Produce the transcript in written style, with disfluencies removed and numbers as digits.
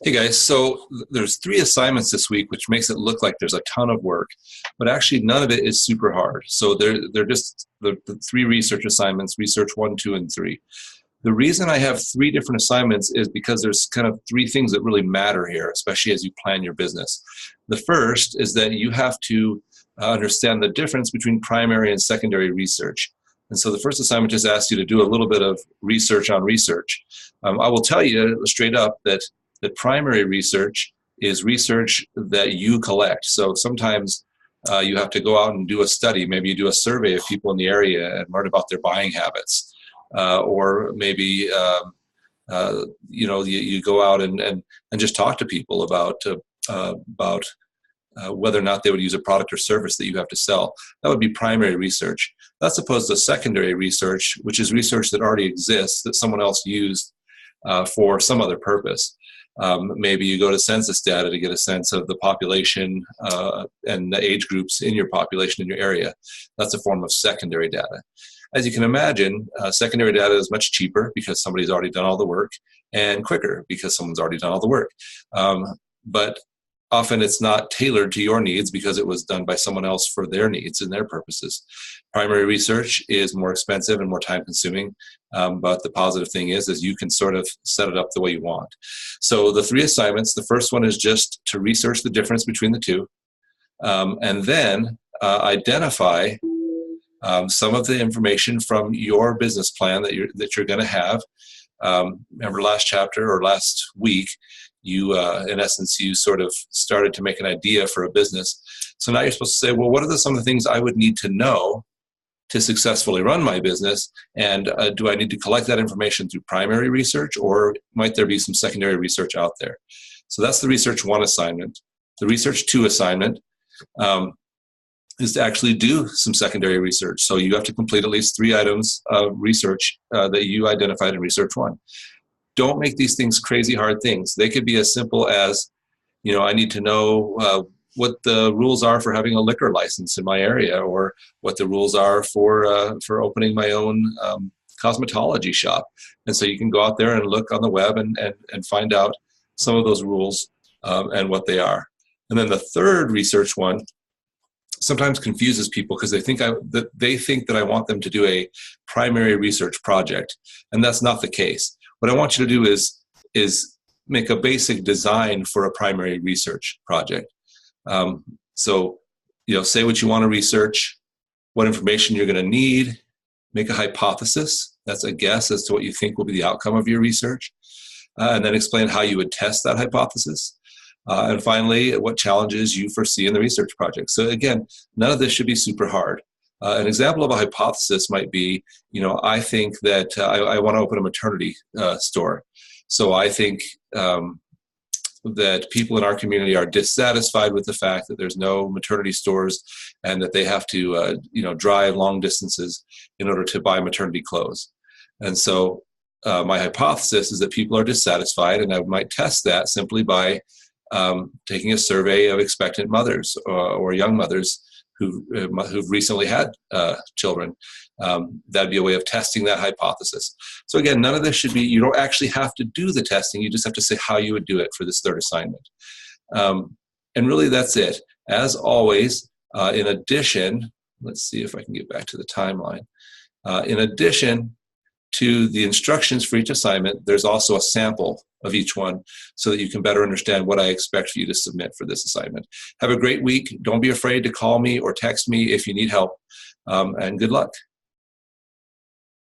Hey guys, so there's three assignments this week, which makes it look like there's a ton of work, but actually none of it is super hard. So they're just the three research assignments, research one, two, and three. The reason I have three different assignments is because there's kind of three things that really matter here, especially as you plan your business. The first is that you have to understand the difference between primary and secondary research. And so the first assignment just asks you to do a little bit of research on research. I will tell you straight up that primary research is research that you collect. So sometimes you have to go out and do a study. Maybe you do a survey of people in the area and learn about their buying habits. Or maybe you go out and just talk to people about whether or not they would use a product or service that you have to sell. That would be primary research. That's opposed to secondary research, which is research that already exists that someone else used for some other purpose. Maybe you go to census data to get a sense of the population and the age groups in your population in your area. That's a form of secondary data. As you can imagine, secondary data is much cheaper because somebody's already done all the work, and quicker because someone's already done all the work. But often it's not tailored to your needs because it was done by someone else for their needs and their purposes. Primary research is more expensive and more time consuming, but the positive thing is you can sort of set it up the way you want. So the three assignments, the first one is just to research the difference between the two, and then identify some of the information from your business plan that you're going to have. Remember last chapter or last week, you in essence you sort of started to make an idea for a business. So now you're supposed to say, well, what are some of the things I would need to know to successfully run my business, and do I need to collect that information through primary research, or might there be some secondary research out there? So that's the research one assignment. The research two assignment is to actually do some secondary research. So you have to complete at least 3 items of research that you identified in research one. Don't make these things crazy hard things. They could be as simple as, I need to know what the rules are for having a liquor license in my area, or what the rules are for opening my own cosmetology shop. And so you can go out there and look on the web and find out some of those rules and what they are. And then the third research one sometimes confuses people because they think that I want them to do a primary research project, and that's not the case. What I want you to do is make a basic design for a primary research project. So say what you want to research, what information you're going to need, make a hypothesis. That's a guess as to what you think will be the outcome of your research, and then explain how you would test that hypothesis. And finally, what challenges you foresee in the research project. So again, none of this should be super hard. An example of a hypothesis might be, I think that I want to open a maternity store. So I think that people in our community are dissatisfied with the fact that there's no maternity stores, and that they have to, drive long distances in order to buy maternity clothes. And so my hypothesis is that people are dissatisfied, and I might test that simply by taking a survey of expectant mothers or young mothers who've recently had children. That'd be a way of testing that hypothesis. So again, none of this should be, you don't actually have to do the testing. You just have to say how you would do it for this third assignment. And really that's it. As always, in addition, let's see if I can get back to the timeline. In addition to the instructions for each assignment, there's also a sample of each one so that you can better understand what I expect for you to submit for this assignment. Have a great week. Don't be afraid to call me or text me if you need help, and good luck.